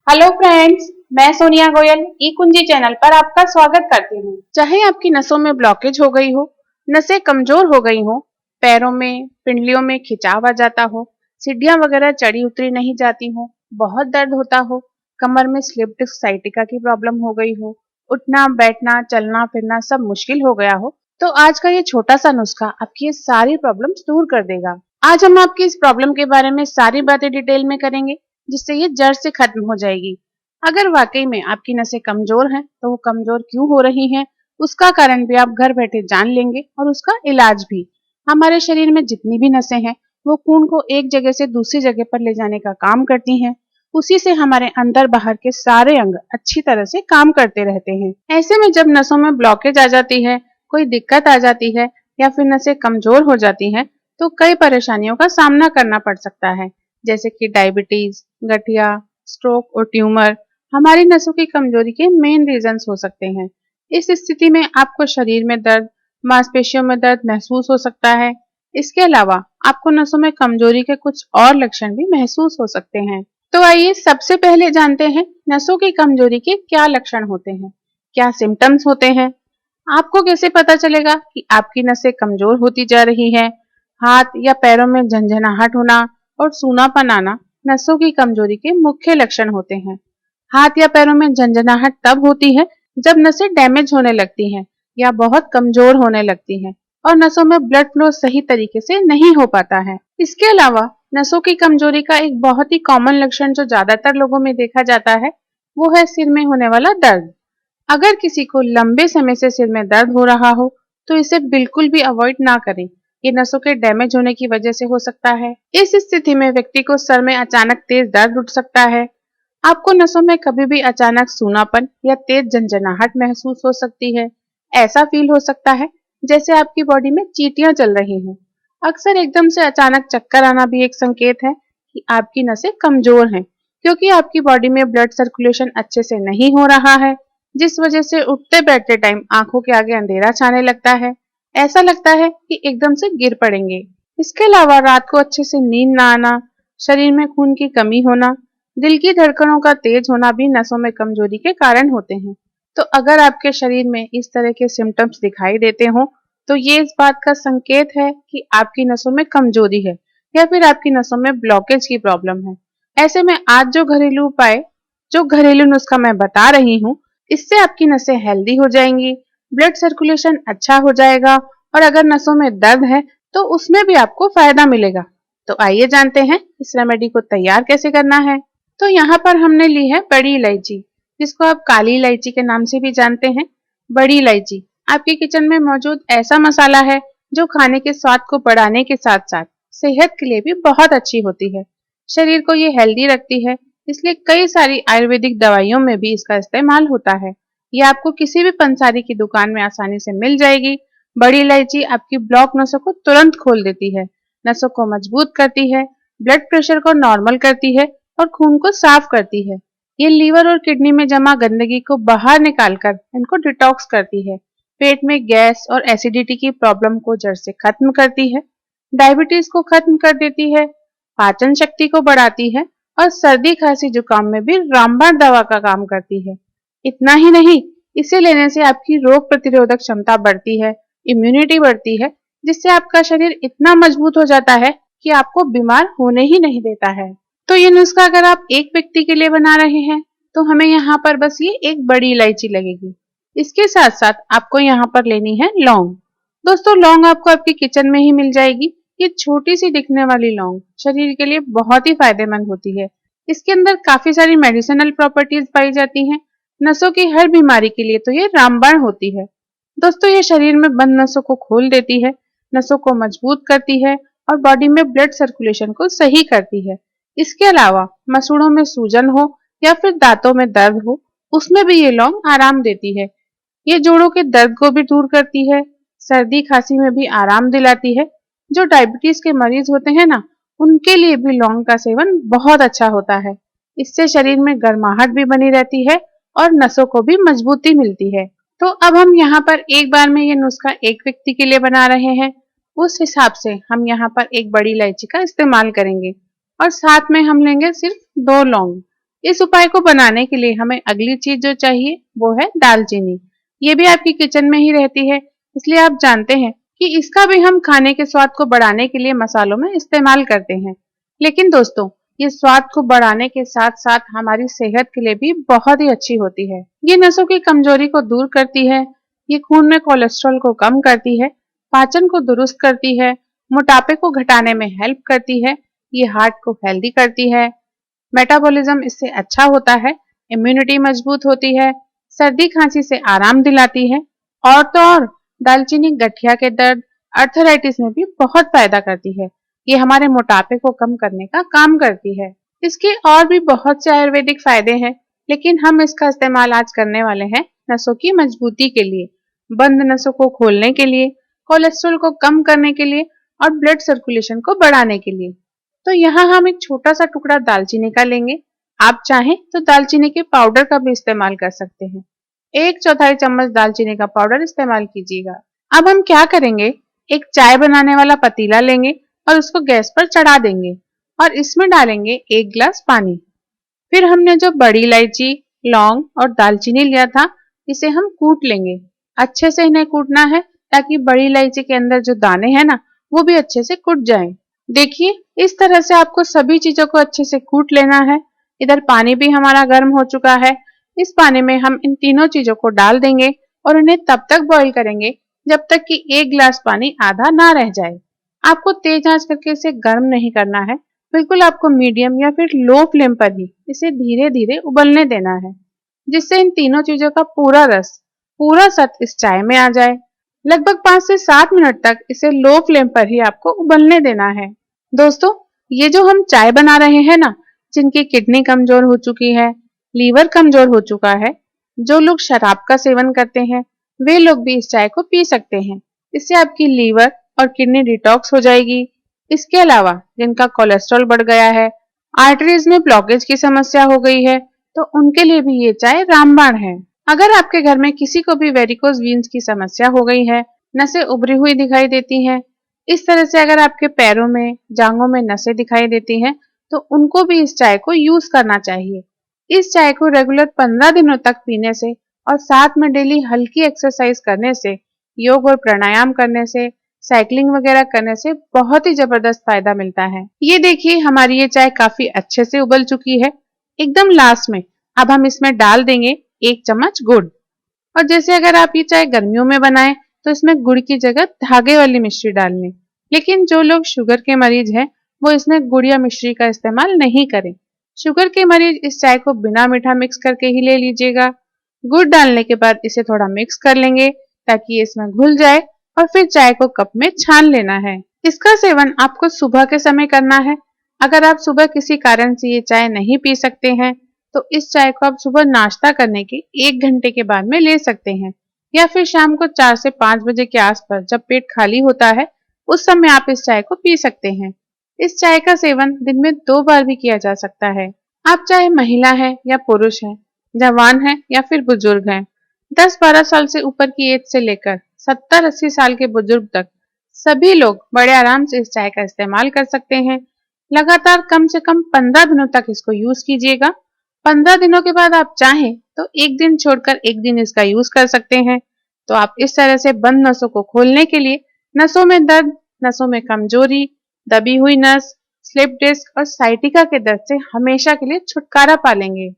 Hello friends, मैं सोनिया गोयल ई कुंजी channel पर आपका स्वागत करती हूँ। चाहे आपकी नसों में ब्लॉकेज हो गई हो, नसें कमजोर हो गई हो, पैरों में पिंडलियों में खिंचाव आ जाता हो, सीढ़ियां वगैरह चढ़ी उतरी नहीं जाती हो, बहुत दर्द होता हो, कमर में स्लिप डिस्क साइटिका की प्रॉब्लम हो गई हो, उठना बैठना चलना फिरना सब मुश्किल हो गया हो, तो आज का ये छोटा सा नुस्खा आपकी ये सारी प्रॉब्लम्स दूर कर देगा। आज हम आपकी इस प्रॉब्लम के बारे में सारी बातें डिटेल में करेंगे, जिससे ये जड़ से खत्म हो जाएगी। अगर वाकई में आपकी नसें कमजोर हैं, तो वो कमजोर क्यों हो रही हैं, उसका कारण भी आप घर बैठे जान लेंगे और उसका इलाज भी। हमारे शरीर में जितनी भी नसें हैं, वो खून को एक जगह से दूसरी जगह पर ले जाने का काम करती हैं। उसी से हमारे अंदर बाहर के सारे अंग अच्छी तरह से काम करते रहते हैं। ऐसे में जब नसों में ब्लॉकेज आ जाती है, कोई दिक्कत आ जाती है या फिर नसें कमजोर हो जाती हैं, तो कई परेशानियों का सामना करना पड़ सकता है, जैसे कि डायबिटीज, गठिया, स्ट्रोक और ट्यूमर हमारी नसों की कमजोरी के मेन रीजंस हो सकते हैं। इस स्थिति में आपको शरीर में दर्द, मांसपेशियों में दर्द महसूस हो सकता है। इसके अलावा आपको नसों में कमजोरी के कुछ और लक्षण भी महसूस हो सकते हैं। तो आइए सबसे पहले जानते हैं नसों की कमजोरी के क्या लक्षण होते हैं, क्या सिम्टम्स होते हैं। आपको कैसे पता चलेगा कि आपकी नसें कमजोर होती जा रही है? हाथ या पैरों में झंझनाहट होना और सूनापन आना नसों की कमजोरी के मुख्य लक्षण होते हैं। हाथ या पैरों में झंझनाहट तब होती है जब नसें डैमेज होने लगती हैं या बहुत कमजोर होने लगती हैं और नसों में ब्लड फ्लो सही तरीके से नहीं हो पाता है। इसके अलावा नसों की कमजोरी का एक बहुत ही कॉमन लक्षण जो ज्यादातर लोगों में देखा जाता है, वो है सिर में होने वाला दर्द। अगर किसी को लंबे समय से सिर में दर्द हो रहा हो, तो इसे बिल्कुल भी अवॉइड ना करें। ये नसों के डैमेज होने की वजह से हो सकता है। इस स्थिति में व्यक्ति को सर में अचानक तेज दर्द उठ सकता है। आपको नसों में कभी भी अचानक सूनापन या तेज झंझनाहट महसूस हो सकती है। ऐसा फील हो सकता है जैसे आपकी बॉडी में चींटियां चल रही हों। अक्सर एकदम से अचानक चक्कर आना भी एक संकेत है कि आपकी नसें कमजोर हैं, क्योंकि आपकी बॉडी में ब्लड सर्कुलेशन अच्छे से नहीं हो रहा है, जिस वजह से उठते बैठते टाइम आंखों के आगे अंधेरा छाने लगता है। ऐसा लगता है कि एकदम से गिर पड़ेंगे। इसके अलावा रात को अच्छे से नींद ना आना, शरीर में खून की कमी होना, दिल की धड़कनों का तेज होना भी नसों में कमजोरी के कारण होते हैं। तो अगर आपके शरीर में इस तरह के सिम्टम्स दिखाई देते हो, तो ये इस बात का संकेत है कि आपकी नसों में कमजोरी है या फिर आपकी नसों में ब्लॉकेज की प्रॉब्लम है। ऐसे में आज जो घरेलू नुस्खा मैं बता रही हूँ, इससे आपकी नसें हेल्दी हो जाएंगी, ब्लड सर्कुलेशन अच्छा हो जाएगा और अगर नसों में दर्द है तो उसमें भी आपको फायदा मिलेगा। तो आइए जानते हैं इस रेमेडी को तैयार कैसे करना है। तो यहाँ पर हमने ली है बड़ी इलायची, जिसको आप काली इलायची के नाम से भी जानते हैं। बड़ी इलायची आपके किचन में मौजूद ऐसा मसाला है जो खाने के स्वाद को बढ़ाने के साथ साथ सेहत के लिए भी बहुत अच्छी होती है। शरीर को ये हेल्दी रखती है, इसलिए कई सारी आयुर्वेदिक दवाइयों में भी इसका इस्तेमाल होता है। ये आपको किसी भी पंसारी की दुकान में आसानी से मिल जाएगी। बड़ी इलायची आपकी ब्लॉक नसों को तुरंत खोल देती है, नसों को मजबूत करती है, ब्लड प्रेशर को नॉर्मल करती है और खून को साफ करती है। ये लीवर और किडनी में जमा गंदगी को बाहर निकालकर इनको डिटॉक्स करती है। पेट में गैस और एसिडिटी की प्रॉब्लम को जड़ से खत्म करती है, डायबिटीज को खत्म कर देती है, पाचन शक्ति को बढ़ाती है और सर्दी खांसी जुकाम में भी रामबाण दवा का काम करती है। इतना ही नहीं, इसे लेने से आपकी रोग प्रतिरोधक क्षमता बढ़ती है, इम्यूनिटी बढ़ती है, जिससे आपका शरीर इतना मजबूत हो जाता है कि आपको बीमार होने ही नहीं देता है। तो ये नुस्खा अगर आप एक व्यक्ति के लिए बना रहे हैं, तो हमें यहाँ पर बस ये एक बड़ी इलायची लगेगी। इसके साथ साथ आपको यहाँ पर लेनी है लौंग। दोस्तों, लौंग आपको आपके किचन में ही मिल जाएगी। ये छोटी सी दिखने वाली लौंग शरीर के लिए बहुत ही फायदेमंद होती है। इसके अंदर काफी सारी मेडिसिनल प्रॉपर्टीज पाई जाती हैं। नसों की हर बीमारी के लिए तो ये रामबाण होती है। दोस्तों, ये शरीर में बंद नसों को खोल देती है, नसों को मजबूत करती है और बॉडी में ब्लड सर्कुलेशन को सही करती है। इसके अलावा मसूड़ों में सूजन हो या फिर दांतों में दर्द हो, उसमें भी ये लौंग आराम देती है। ये जोड़ों के दर्द को भी दूर करती है, सर्दी खांसी में भी आराम दिलाती है। जो डायबिटीज के मरीज होते हैं ना, उनके लिए भी लौंग का सेवन बहुत अच्छा होता है। इससे शरीर में गर्माहट भी बनी रहती है और नसों को भी मजबूती मिलती है। तो अब हम यहाँ पर एक बार में ये नुस्खा एक व्यक्ति के लिए बना रहे हैं, उस हिसाब से हम यहाँ पर एक बड़ी इलायची का इस्तेमाल करेंगे और साथ में हम लेंगे सिर्फ 2 लौंग। इस उपाय को बनाने के लिए हमें अगली चीज जो चाहिए वो है दालचीनी। ये भी आपकी किचन में ही रहती है, इसलिए आप जानते हैं कि इसका भी हम खाने के स्वाद को बढ़ाने के लिए मसालों में इस्तेमाल करते हैं। लेकिन दोस्तों, ये स्वाद को बढ़ाने के साथ साथ हमारी सेहत के लिए भी बहुत ही अच्छी होती है। ये नसों की कमजोरी को दूर करती है, ये खून में कोलेस्ट्रॉल को कम करती है, पाचन को दुरुस्त करती है, मोटापे को घटाने में हेल्प करती है, ये हार्ट को हेल्दी करती है, मेटाबॉलिज्म इससे अच्छा होता है, इम्यूनिटी मजबूत होती है, सर्दी खांसी से आराम दिलाती है। और तो और दालचीनी गठिया के दर्द, अर्थराइटिस में भी बहुत फायदा करती है। ये हमारे मोटापे को कम करने का काम करती है। इसके और भी बहुत से आयुर्वेदिक फायदे हैं, लेकिन हम इसका इस्तेमाल आज करने वाले हैं नसों की मजबूती के लिए, बंद नसों को खोलने के लिए, कोलेस्ट्रॉल को कम करने के लिए और ब्लड सर्कुलेशन को बढ़ाने के लिए। तो यहाँ हम एक छोटा सा टुकड़ा दालचीनी का लेंगे। आप चाहें तो दालचीनी के पाउडर का भी इस्तेमाल कर सकते हैं। 1/4 चम्मच दालचीनी का पाउडर इस्तेमाल कीजिएगा। अब हम क्या करेंगे, एक चाय बनाने वाला पतीला लेंगे और उसको गैस पर चढ़ा देंगे और इसमें डालेंगे 1 गिलास पानी। फिर हमने जो बड़ी इलायची, लौंग और दालचीनी लिया था, इसे हम कूट लेंगे। अच्छे से इन्हें कूटना है ताकि बड़ी इलायची के अंदर जो दाने हैं ना, वो भी अच्छे से कूट जाएं। देखिए, इस तरह से आपको सभी चीजों को अच्छे से कूट लेना है। इधर पानी भी हमारा गर्म हो चुका है। इस पानी में हम इन तीनों चीजों को डाल देंगे और इन्हें तब तक बॉईल करेंगे जब तक कि 1 गिलास पानी आधा ना रह जाए। आपको तेज आंच करके इसे गर्म नहीं करना है, बिल्कुल आपको मीडियम या फिर लो फ्लेम पर ही इसे धीरे धीरे उबलने देना है, जिससे इन तीनों चीजों का पूरा रस, पूरा सत्व इस चाय में आ जाए। लगभग 5 से 7 मिनट तक इसे लो फ्लेम पर ही आपको उबलने देना है। दोस्तों, ये जो हम चाय बना रहे हैं ना, जिनकी किडनी कमजोर हो चुकी है, लीवर कमजोर हो चुका है, जो लोग शराब का सेवन करते हैं, वे लोग भी इस चाय को पी सकते हैं। इससे आपकी लीवर और किडनी डिटॉक्स हो जाएगी। इसके अलावा जिनका कोलेस्ट्रॉल बढ़ गया है, आर्टरीज में ब्लॉकेज की समस्या हो गई है, तो उनके लिए भी ये चाय रामबाण है। अगर आपके घर में किसी को भी वेरिकोज वीन्स की समस्या हो गई है, नसें उभरी हुई दिखाई देती हैं, इस तरह से अगर आपके पैरों में, जांघों में नसें दिखाई देती हैं, तो उनको भी इस चाय को यूज करना चाहिए। इस चाय को रेगुलर 15 दिनों तक पीने से और साथ में डेली हल्की एक्सरसाइज करने से, योग और प्राणायाम करने से, साइकिलिंग वगैरह करने से बहुत ही जबरदस्त फायदा मिलता है। ये देखिए, हमारी ये चाय काफी अच्छे से उबल चुकी है। एकदम लास्ट में अब हम इसमें डाल देंगे 1 चम्मच गुड़। और जैसे अगर आप ये चाय गर्मियों में बनाएं तो इसमें गुड़ की जगह धागे वाली मिश्री डाल लें। लेकिन जो लोग शुगर के मरीज हैं, वो इसमें गुड़ या मिश्री का इस्तेमाल नहीं करें। शुगर के मरीज इस चाय को बिना मीठा मिक्स करके ही ले लीजिएगा। गुड़ डालने के बाद इसे थोड़ा मिक्स कर लेंगे ताकि ये इसमें घुल जाए और फिर चाय को कप में छान लेना है। इसका सेवन आपको सुबह के समय करना है। अगर आप सुबह किसी कारण से ये चाय नहीं पी सकते हैं, तो इस चाय को आप सुबह नाश्ता करने के 1 घंटे के बाद में ले सकते हैं, या फिर शाम को 4 से 5 बजे के आसपास जब पेट खाली होता है, उस समय आप इस चाय को पी सकते हैं। इस चाय का सेवन दिन में 2 बार भी किया जा सकता है। आप चाहे महिला है या पुरुष है, जवान है या फिर बुजुर्ग हैं, 10-12 साल से ऊपर की एज से लेकर 70-80 साल के बुजुर्ग तक सभी लोग बड़े आराम से इस चाय का इस्तेमाल कर सकते हैं। लगातार कम से कम 15 दिनों तक इसको यूज कीजिएगा। 15 दिनों के बाद आप चाहें तो एक दिन छोड़कर एक दिन इसका यूज कर सकते हैं। तो आप इस तरह से बंद नसों को खोलने के लिए, नसों में दर्द, नसों में कमजोरी, दबी हुई नस, स्लिप डिस्क और साइटिका के दर्द से हमेशा के लिए छुटकारा पा लेंगे।